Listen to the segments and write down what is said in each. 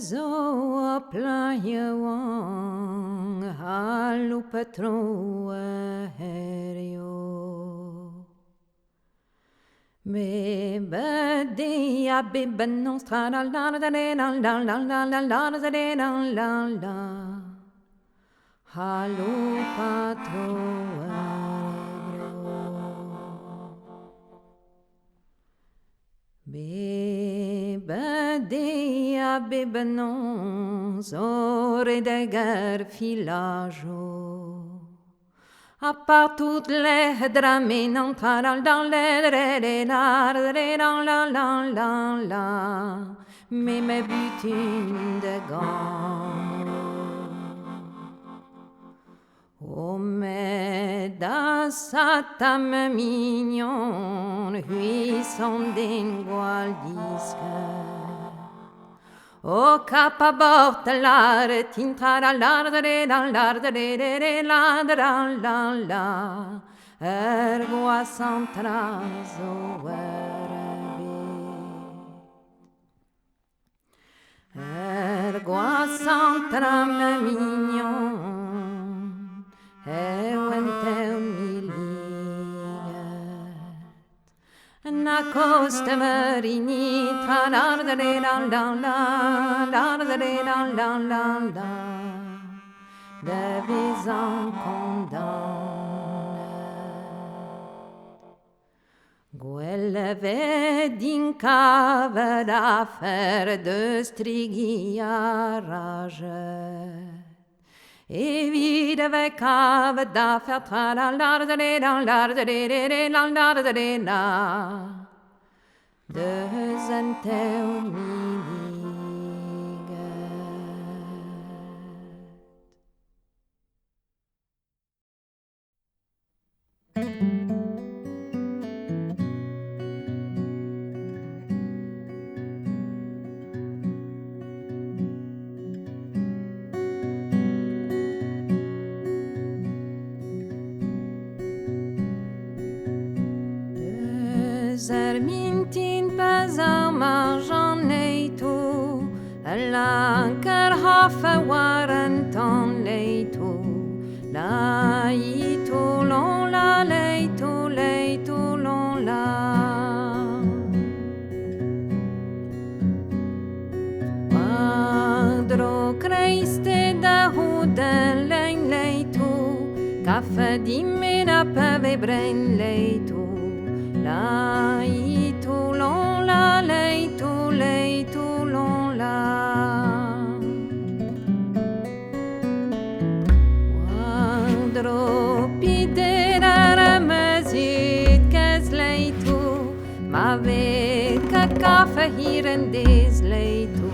Zo plajewang halu patroa Gerioù. Me bedi abibben non strada la la la la la la la la la la la halu patroa Bedi abibben non zore de guerre filaggio. À part toutes les drames non dans la mais mes butines de gants. Oh mais dans sa tame mignonne huisson d'engual disque. O capaborta l'are tintra l'ardere la ergoa santrazo ergoa santra me mignon ewente Na costa marini tra l'ardere la devis en condamne Quelle vedin cave d'affaire de strighi a rage Et vide ve cave d'affaire tra l'ardere la Tosenn Mintin pas marjan leitu Lanker hafe warenton leitu Leitu lon la leitu lon la Quadro creiste da huden lein leitu Kaffe dimena peve brein leitu Leitu lon la leitu lon la Quadro pidera mesit kes leitu Ma ve ka kafe hiren des leitu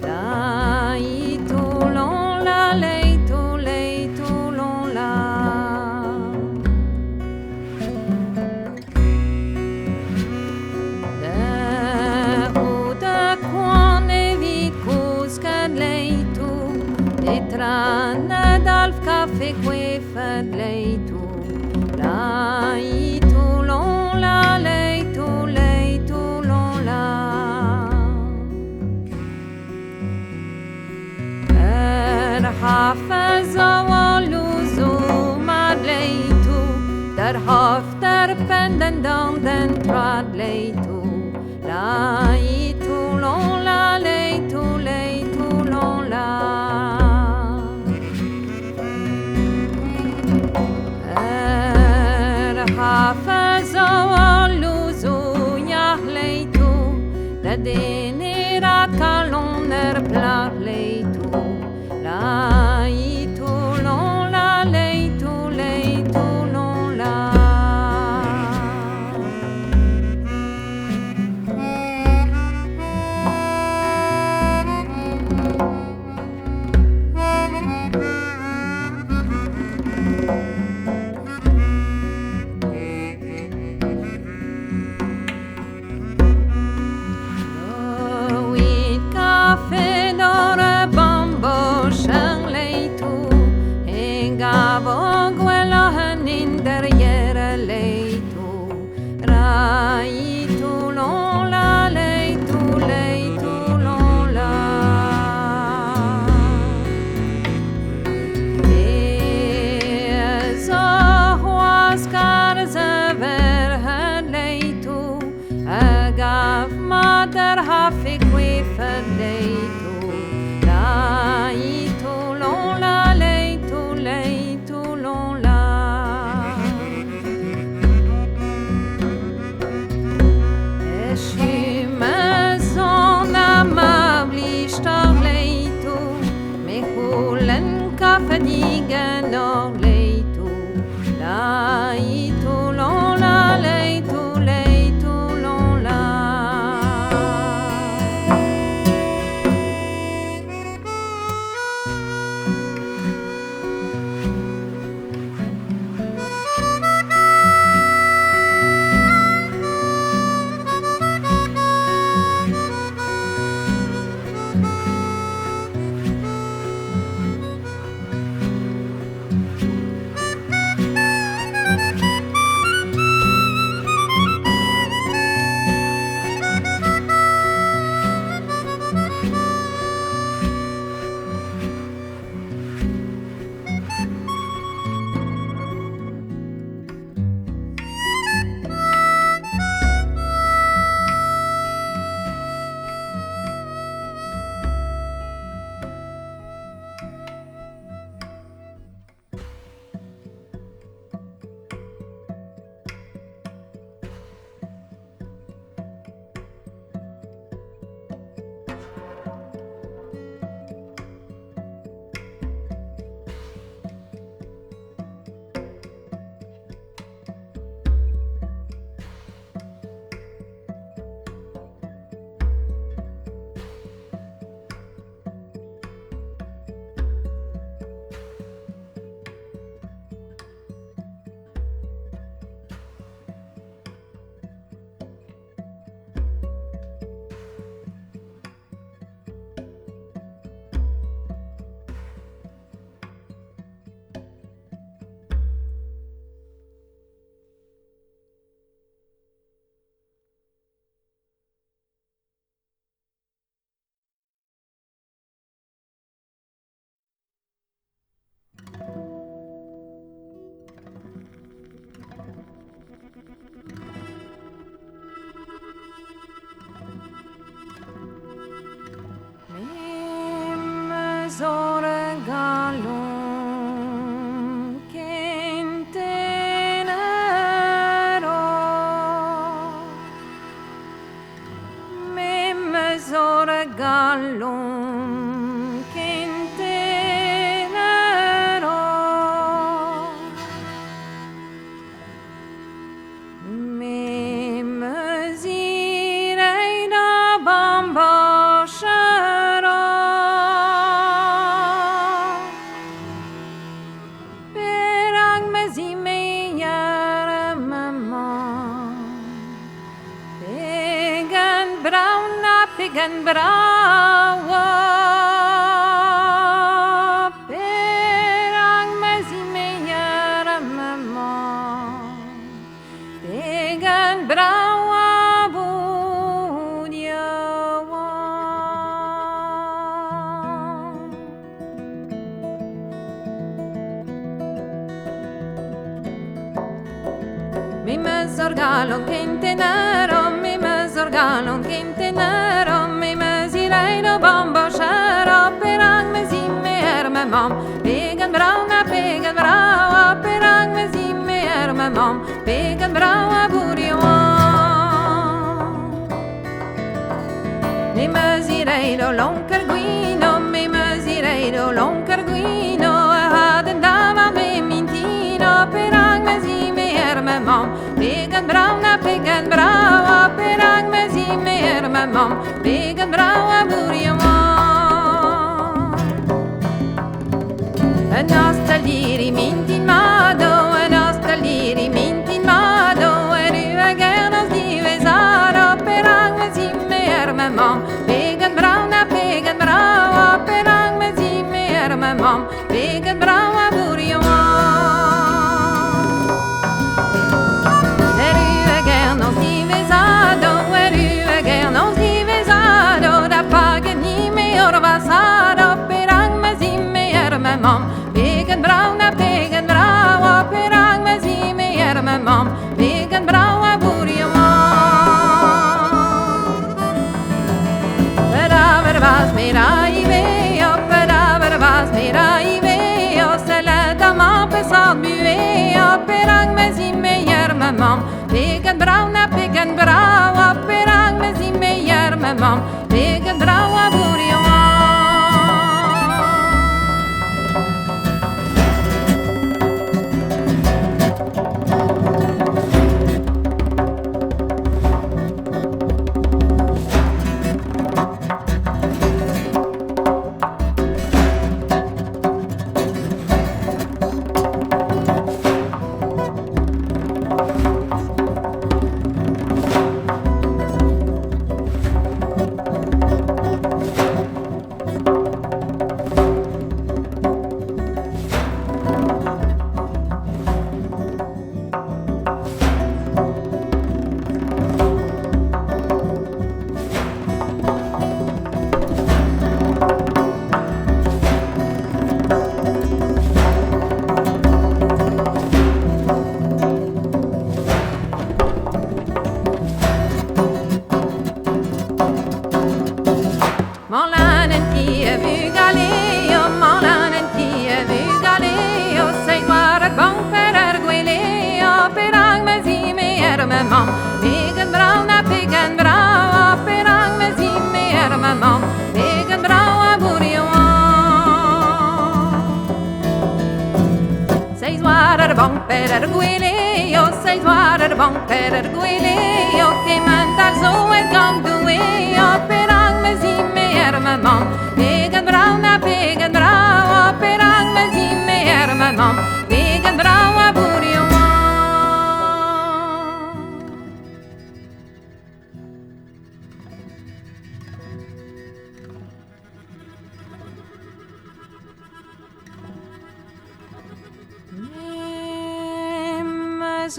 Leitu lon la leitu lon la Trana d'alf café quefed leitu Leitu lon la leitu lon la Hafez luzu mad leitu Der hafter penden dan den trad leitu Leitu lon la leitu lon la Luzu yahleitu Da denera kaloner plar leitu Leitu lon la leitu lon la af mater haf ik wefen leito. Leito lon la leito lon la. Eschimezon amablichter leito. Me holen kaffenigen or leito. Leito lon la leito lon la. Zorgalon kentenero. Mem zorgalon kentenero. Mem zireina bambashero. Perak me zime'er mamm. Pegen braua. Perak me zime'er mamm. Pegen braua budjawa. Mim zorgalon kentenero, mim zorgalon kentenero, mim zireino bambashero. Perak me zime'er mamm. Pegen braua, perak me zime'er mamm. Pegen braua budjawa. Mim zireino lonker guino, mim zireino lonker guino. Haden dava me mintino. Perak me zime'er mamm. Pegen braua, perak me zime'er mamm. Pegen braua budjawa. En astaliri mintin mado, en astaliri mintin mado. En uagernos divezado. Perak me zime'er mamm. Pegen braua, perak me zime'er mamm. Pegen braua budjawa. Da pagani me orvasado. Perak me zime'er mamm. Pegen braua, perak me zime'er mamm. Pegen braua budjawa. smeraïvé, opéra smeraïvé, oh c'est le daman pesant muet, Perak me zime'er mamm, pegen brau na pegen brau, Perak me zime'er mamm, pegen brau a bourion. Perak gwele, yo sei zwaarder van Perak gwele, yo ke man daar zo het kan doen, yo Perak me zime'er mamm, pegen brau na pegen brau, Perak me zime'er mamm, pegen brau a bourion.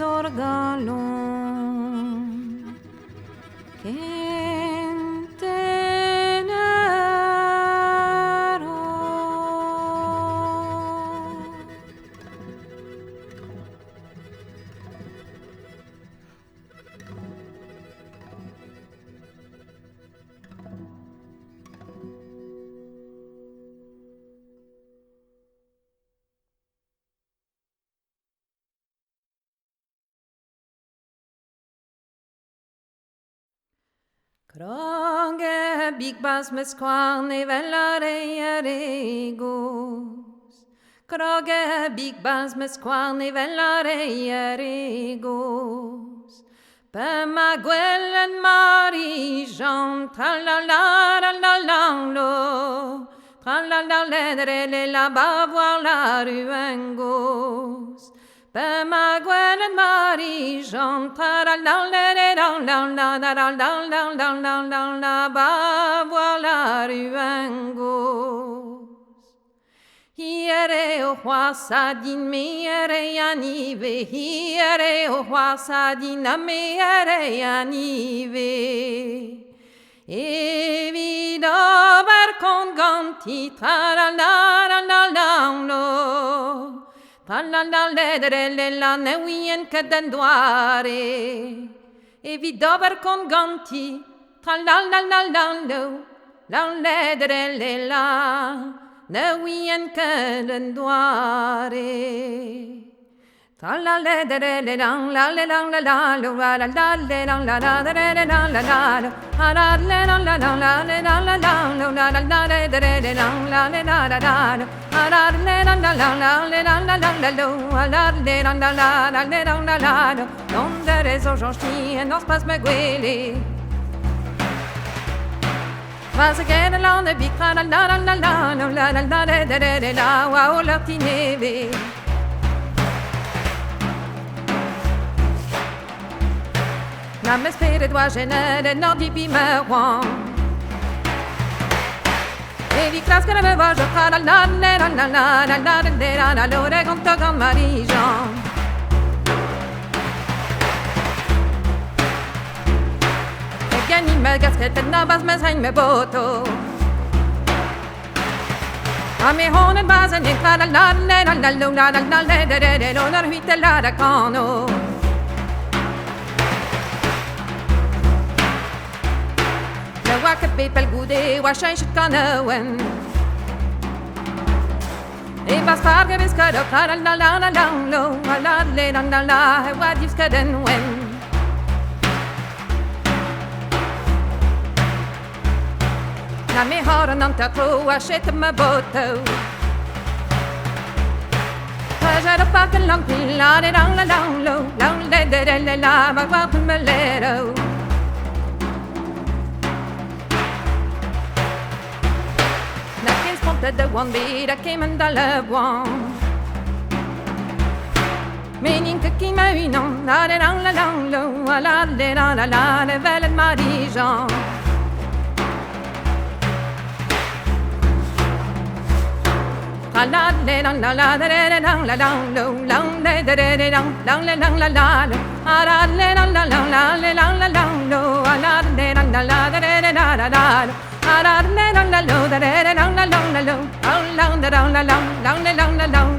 Orgalon kentenero Kroge big bas med skvarne vellare eregos. Kroge big bas med skvarne vellare eregos. Pema gwellen mari Jean tralalalalalalalo. Tralalalere la bavoir la ruengos. Pema gwellen mari Jean tralalalere la bavoir la ruengos. Hiere o roi sadin meere yanive, hiere o roi sadin meere yanive. Evido barcon ganti tralalalalalalalo. Tralalalere la neuien cadendoare. Evido barcon ganti tralalalalo. Laledere la neuien cadendoare. Tralaledere la la la la la la la la la la la la Was again along the big la la la la la la la la la la wow la tineve. La me spere doa genere no di bimeron. E vi clasca me va je la la la la la la la la la la l'ore con to con Marie-Jean. E gani me gaskete na bas me sein me boto. A me honen basen in la la la la la la la la la la la la huite la da cano. que pepel goudé, wa change canoën. Et bas parge viskado, la la la la la la la la la la, what you skaden when. Na me har non ta tro, achète ma botte. J'ai le parc de l'empile, la la la la la la la la la, ma voix me l'air. De one beat, I came and I love one. Meaning que qui m'a eu non, la la la la la la la la la, le vel de Marie-Jean. La la la la la la la la la la la la la la la la la. Ah la la la la la la la la la la. Ah la la la la la la la la la. Ah la la la la la la la la la la. Ah la la la la la la la la.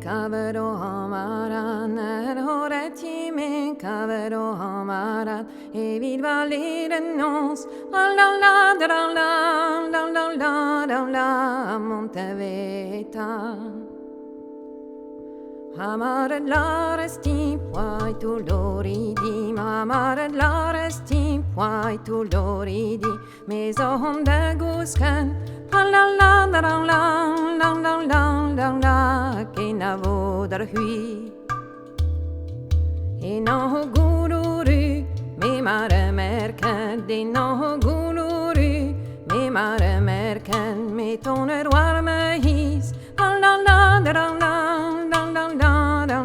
Kavero hamaran, horeti me kavero hamaran, evit valeren nos, la la la la la la la la la Monteveta. Hamaret la resti puai tu loridi, hamaret la resti puai tu loridi, mes ohom de gusken, la la la la la la la la la, che na vodar hui. E no gururu, me mare merken, de no gururu, me mare merken, me toner warme his, la la la la la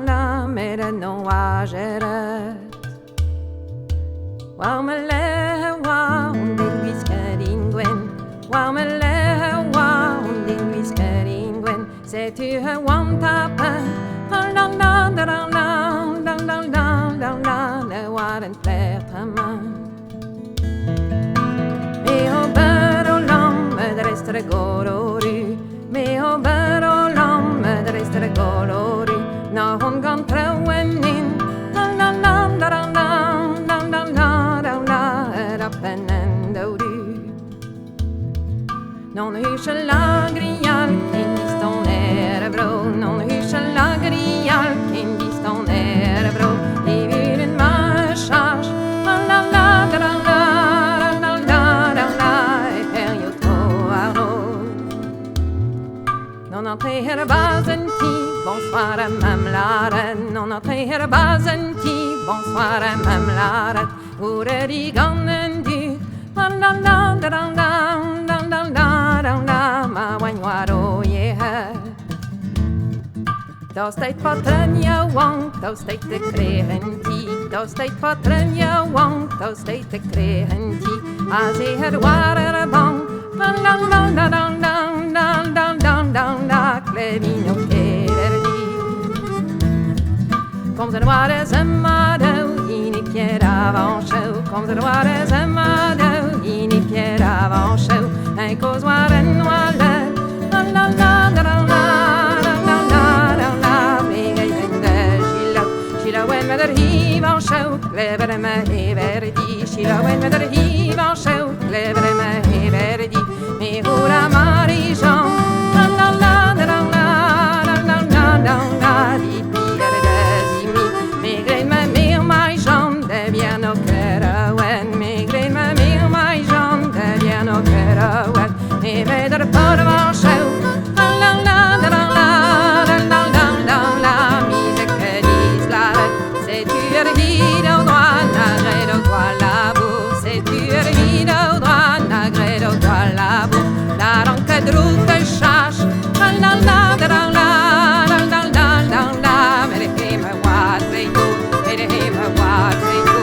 la, mere no ageret. Wow me le wow, de whiskering gwen, wow me le wow, de whiskering gwen, c'est tu he wan tapen, la la la la la la la la, le waren flertaman. Me ho bero lam, me drestre gororu, me ho bero lam, me drestre gororu, no entrer her bazenti, bonsoir à mamm laret, oere di gannen du, dan dan dan dan dan dan dan dan dan ma wanyaro ye her. Dat steekt patren je wank, dat steekt de kreventi, dat steekt patren je wank, dat steekt de kreventi, als je het ware bang, dan dan dan dan dan dan dan dan dan dan klevino keverdi. Kom ze ware zemado, in ik keer avant show, kom ze ware zemado, in ik keer avant show, en koos waren wale, dan dan dan dan dan. When met der hiv en show, clever me heverdi. Sheila when met der hiv en show, clever me heverdi. Me hura marijan, la la la la la la la la la la. Di piere desimi, me gren me mir marijan, de bien au Karawen. Me gren me mir marijan, de bien au Karawen. Me met der pot en show, la la la la la la la la la la. C'est tu ervide au droit, nagré au droit la boue. C'est tu ervide au droit, nagré au droit la boue. La ranque droug que chache, la la la la la la la la la la. Mais les filles me voient très tôt, mais les filles me voient très tôt.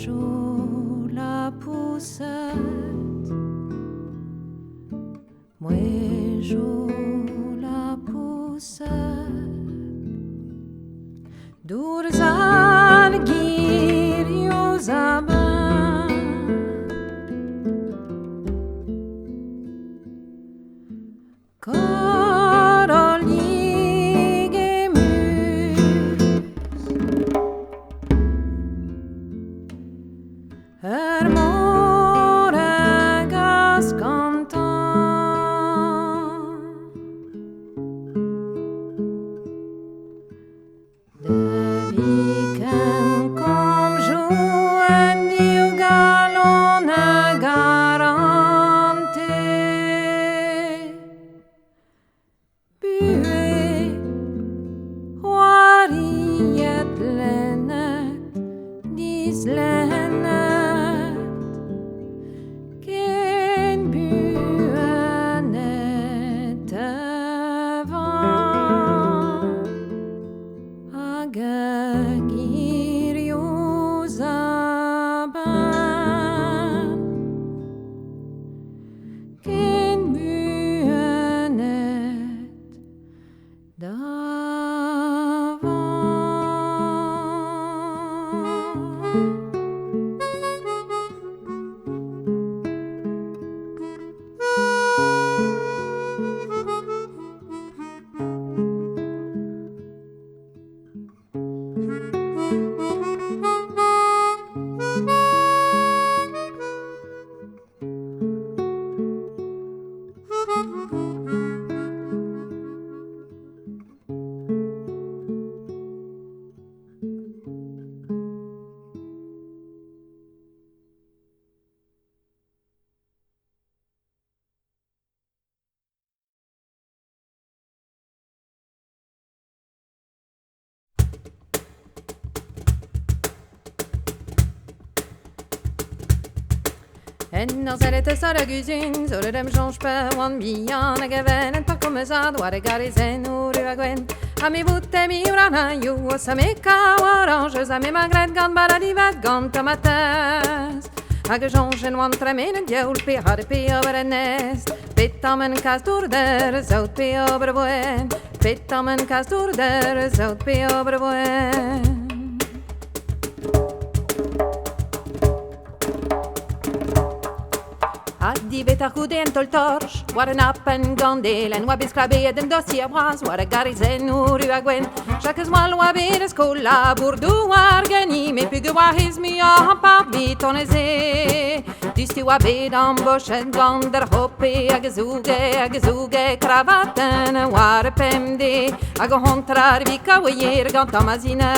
joue la poussette. Moi joue la poussette. Durzan Gerioù sabenn. En als het is er gezien, zullen dem change pas one bian a gewen en pas comme ça doit Karezennoù a gwenn. A mi butte mi urana you a sa me ka orange a me magret gan baradivat gan tomates. A ge change en one tremen en djeul pe har pe over en nest. Petam en kasturder zout pe over buen. Petam en kasturder zout pe over buen. Addi betar coudent ol torch, war an appen gandelen, wa biscrabed en dossier bras, war a Karezennoù a gwenn. Chaque mois wa beres colla, bourdou argani, me pugue wa his mi a par bitonese. Disti wa bed am bochet gander hoppe, a gezuge, kravaten, war a pemde, a go hontrar vika weyer gant amazine.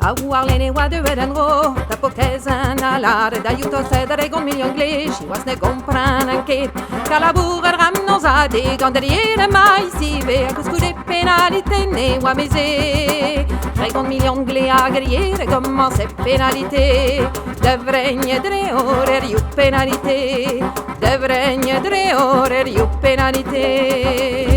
A uarlene wa de Roudennoù, da Tosenn a l'are, da juto sedere gon million glech, was ne compran anche. Calabour el ram nos a de ganderiere mai si ve, a cuscu de penalité ne wa meze. Regon million gle a Gerioù, comment c'est penalité. Devregne droad Gerioù penalité. Devregne droad Gerioù penalité.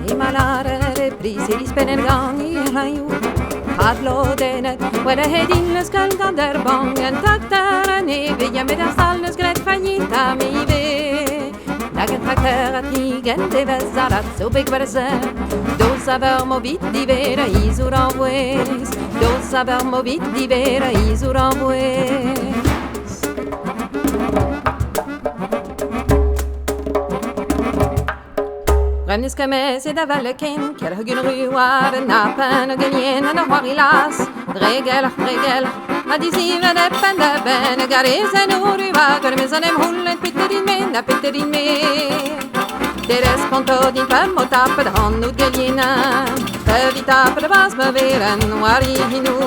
E malare Breizh e dispennen gang i Gerioù. Hadlodenet, where a head in the skull gander bong, and takter a neve, ja med der stalles gret fagnita mi ve. Lagen trakter at higen de vezarat, so big verse. Dos aver movit di vera isur envoes. Dos aver movit di vera isur envoes. Rennes kemes e da valken, kjer hugen ruar, napen og genjen en a horilas. Dregel, a die zime'er en de ben, Karezennoù ruad, mais on aime hullen pitter in me. Der responto din fem och tappade han ut gallina. För vi tappade vas med veren och arihinu.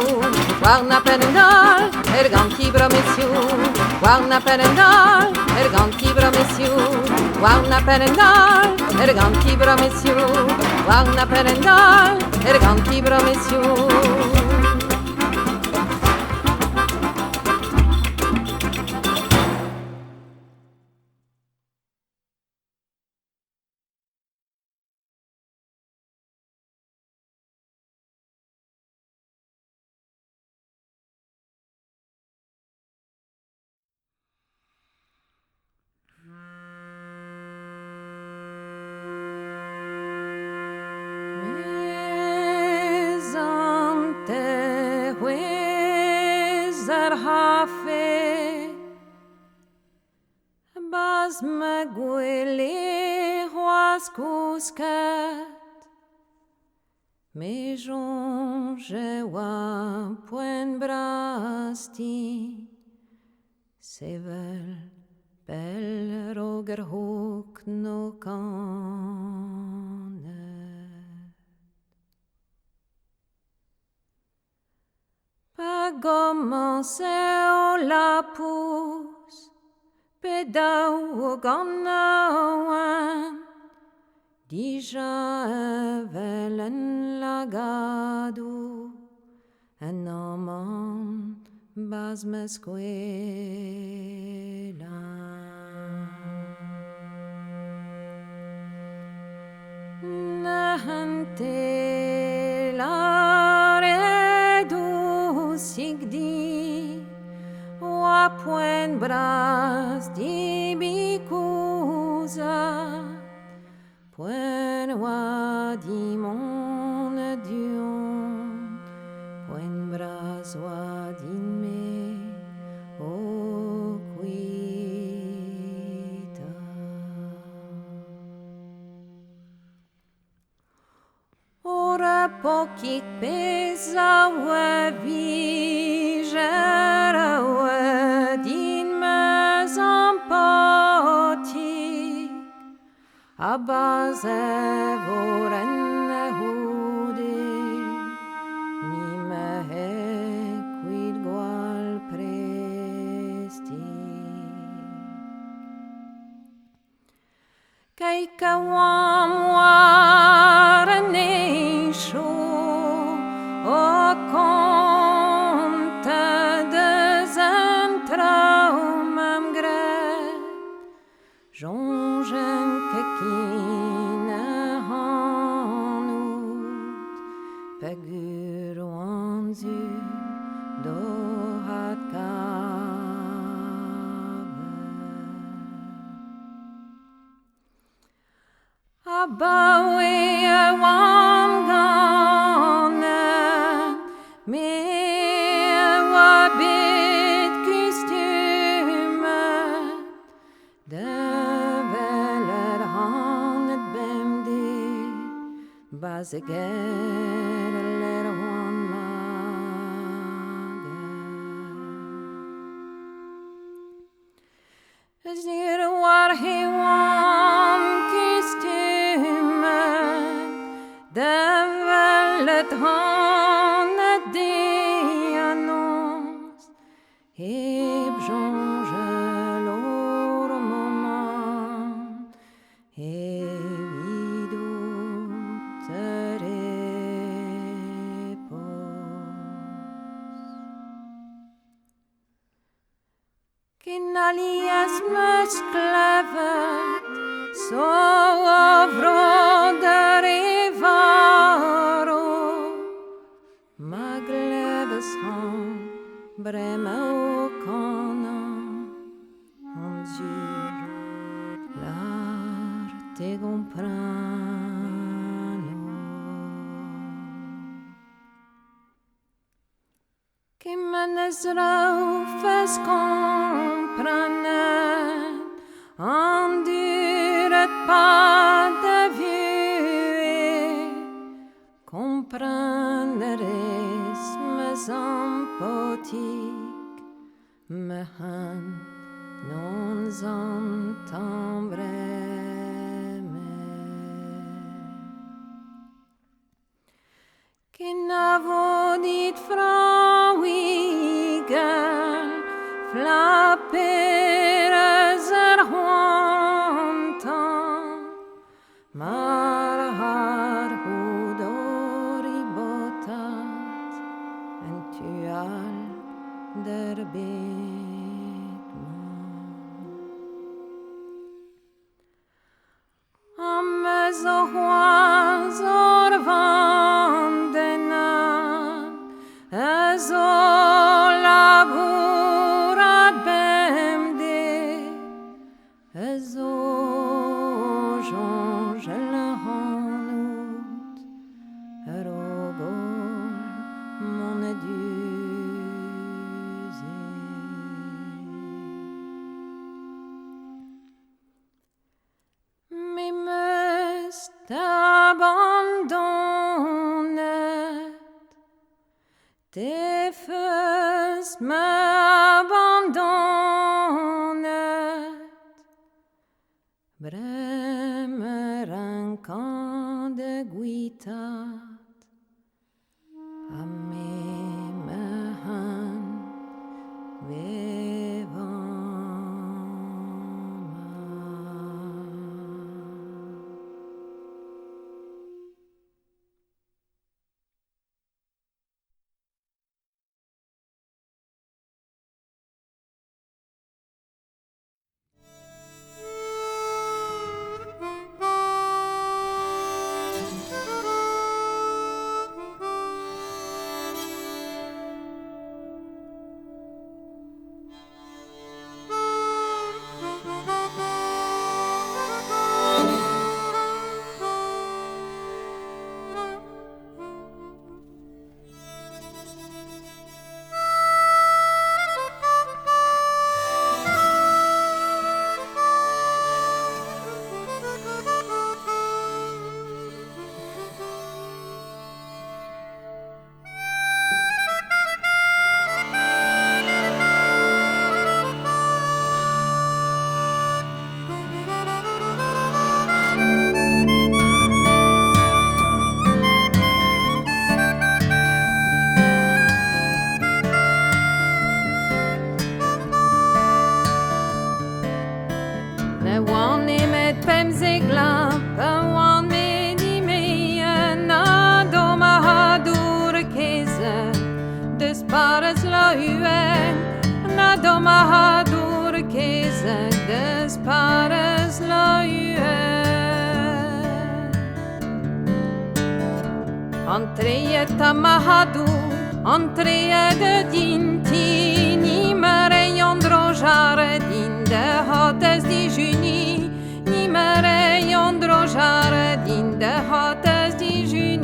Warna penendal, erganti bra messieurs. Warna penendal, erganti bra messieurs. Warna penendal, erganti bra messieurs. Warna penendal, erganti bra messieurs. Bas me gwele roas kouskat, me jonge wa poen brasti, sevel bel roger hook no kane. Pa commence au la pousse, pe daou gannaouan, dija velen lagadou, en oman bas me squelan. Nahante lare du sigdi, wa poen bras di bikuza, poen wa di mon dion, poen bras wa din me o Kuitaat. Ora pokik pesa wa vigera wa din me zampatik, a base voren hude, ni me quid gual presti. Keika wam wareneisho, o conte des entraumam gret, jongen kekine hanut, pegur wanzur do hat gabe. Abawe wan ganen, me wa bit kustumet, de veler hanet bemdi, baseger ler wan mager. Zir war he wan kustumet, de velet hanet de annons, heb jonge lor moment, evido terepos. Alias musklevet, så avråder i varo. Magleves han bremme og kana, han sur l'arte comprano. Che menes raufes compranen, enduret pas de vieux, compraneres mes empoti, hand non s'entendrait. Che n'avo dit frawigen, flapperes hontan, mar har hodori botat, en tual der betman. Amme så hoan zorvandenan, zo laborat bemde, zo jonge le hanout, robol mon duse. Mais must abandonnet, tes feux m'abandonnet, bremer un camp de Kuitaat, à mes mains vivant. Nemet pemzek Despares la uen, nadoma hadur keze, despares la uen. Entreje tamahadu, entreje de dinti, nimere yondro jardin de hotes di juni, nimere yondro jardin de hotes di juni.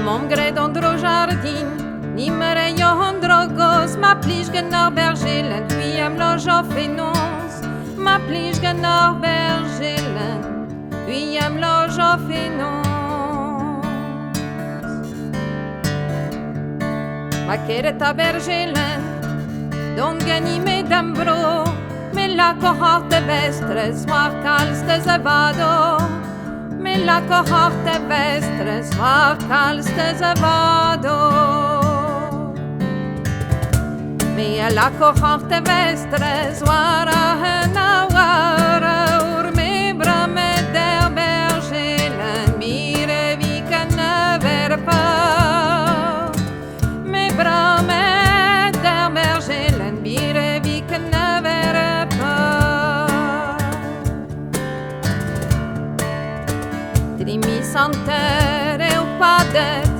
Mon gré d'andro jardin, nimere yondro gos, ma plige gennar bergelen, huiam loja fenons, ma plige gennar bergelen, huiam loja fenons. Ma kereta bergelen, don ganime d'ambro, me la cohorte vestre, soir calste zavado, me la cohorte vestre, soir calste zavado. Me la cohorte vestre, soir a henawara, ur me brame der bergelen, mire viken verpa. Me brame der bergelen, mire viken verpa. Trimisanter e upadet,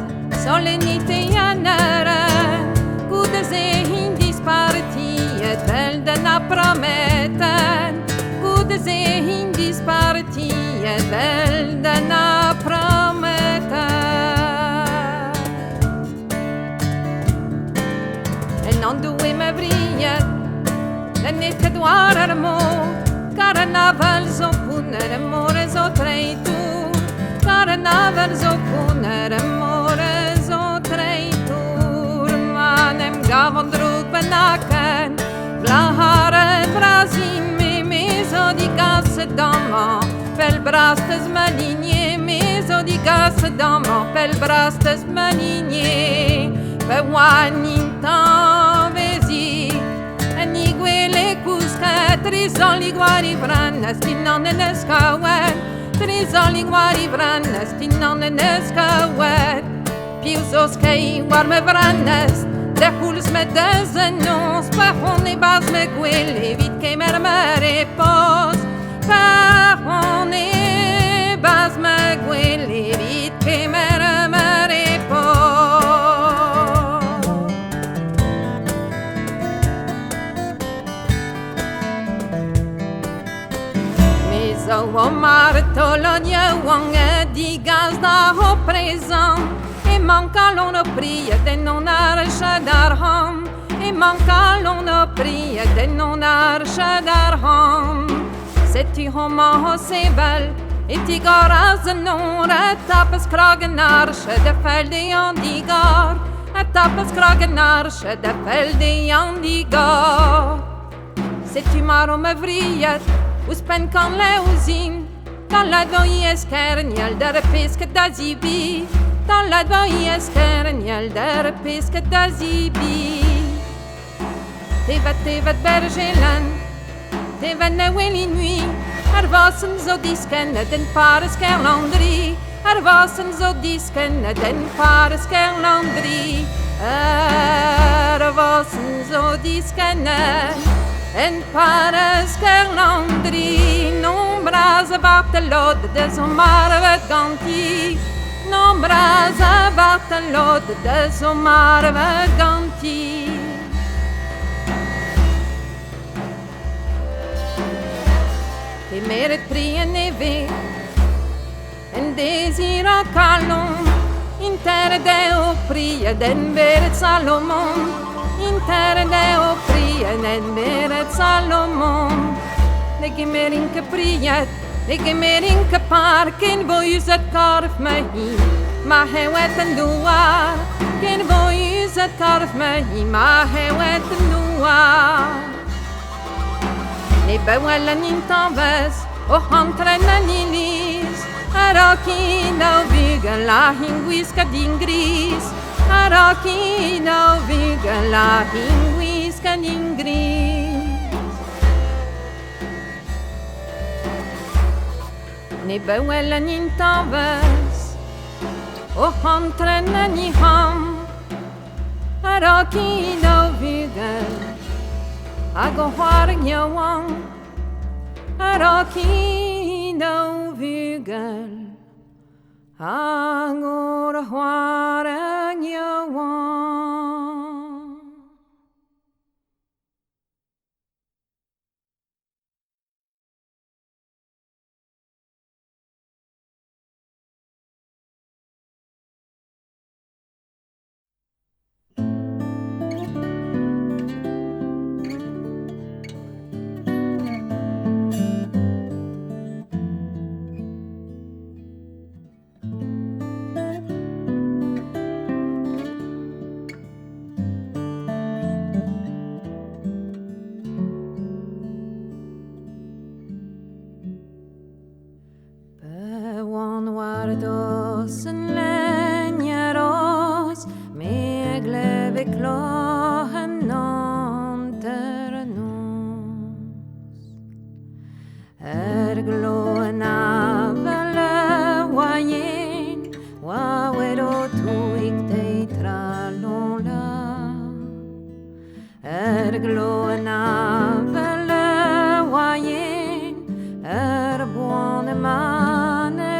solenite janere, gudeze hindispartiet, veldena prometen, gudeze hindispartiet, veldena prometen. En non due me vriet, den ikke dwarer mo, karnaval zo puner more zo treitu, karnaval zo puner more zo treitu. gavon drog benaken. Vlaharen brazim mesodigas dama, pel brastes maligné, mesodigas dama, pel brastes maligné. Pe wanintan vezi, aniguele cusca, trizoli guari vranas, tinan enescawet, trizoli guari vranas, tinan enescawet. Piusos kei warme vranas, de huls me dezenons, per on e bas me guele, vit ke mermere pos, per on e bas me guele, vit ke mermere pos. Meso o martolonia wanga di gazda ho présent. Manca l'on a prie de non arche d'arham, et manca l'on a prie de non arche d'arham. C'est tu homo sebel, et ti garas non tapes kragen arche de fel de andigar, tapes kragen arche de fel de andigar. C'est tu maro me vriet, us pen kan le usine, dans la doyes kerniel der pesque d'azibi. Dans la doyes kerniel der pesque d'azibi. Tevet bergelen, tevet ne weli nuit, vossen zo disken den pares kerlandri, vossen zo disken den pares kerlandri, vossen zo disken en pares kerlandri. Non brase bartelod de zomar vet ganti. Non brasa bartelod de zomar vaganti. Te meret prie neve, en desira calon, inter deo prie den beret Salomon, inter deo prie den beret Salomon. De gemerinke priet, de gemerinke parken boyus et karf mehi, ma hewet en duar, ken boyus et karf mehi, ma hewet en duar. Ne bewellen in tanves, o hantren en ilis, araki no bygel la hinguiska din gris, araki no bygel la hinguiska din gris. Ne bewellen in tanves, o hantren en i ham, araki no bygel, ago hwaring yawang, araki no bygel, ago hwaring yawang. Tosenn leñeros, me gleve klohen nanternos. Gloen avele wayen, wawero tuik te tralola. Gloen avele wayen, buone mane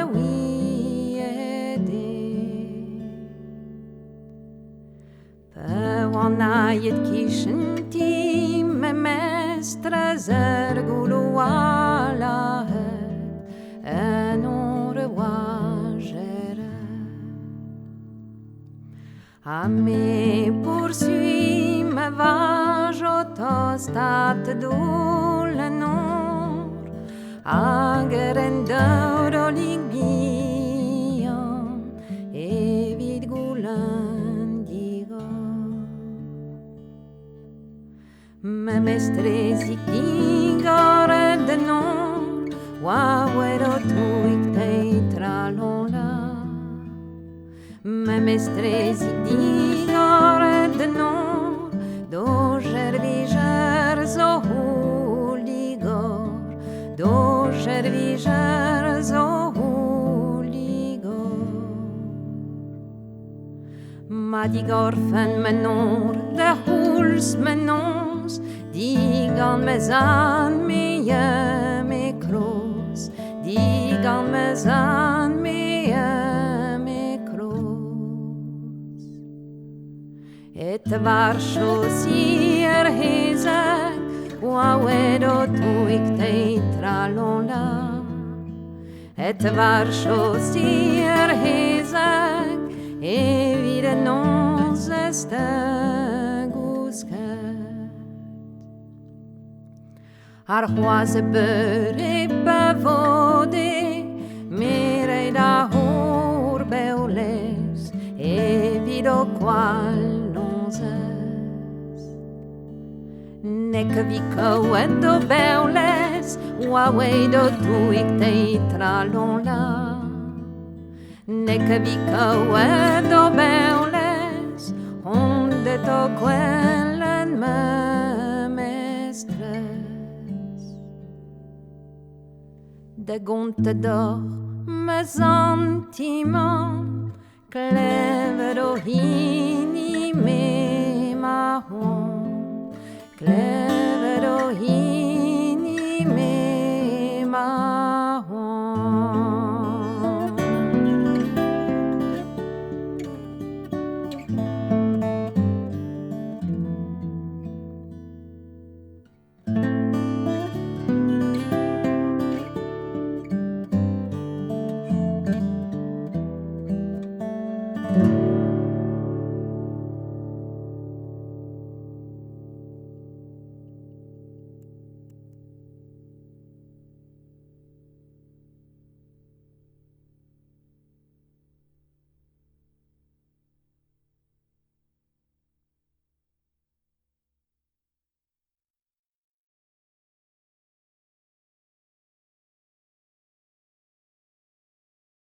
Wanayet kishen tim mestre zergulu alahet en ore wajere. A me poursuit me vajo tostat dulenor agerendo ligbion evid gulan digo. me mestresi ingore de non, wawero tuik te tralonla. Me mestresi ingore de non, do gerviger zo huligor, do gerviger zo huligor. Ma digorfen menor de huls menons, digan mezan me kroos, digan mezan me kroos. Et varsho sier hezek, wawedo tuik te tralonla. Et varsho sier hezek, évidemment estagusket. Ar roise beurre pavode, mere da hor beules, evido qual nonzes. Nek vico edo beules, wawedo tuik te tralonla. Nek vico edo beules, onde to quellen me mestres. De gonte d'or me sentiment, clèvero hini me mahon, clèvero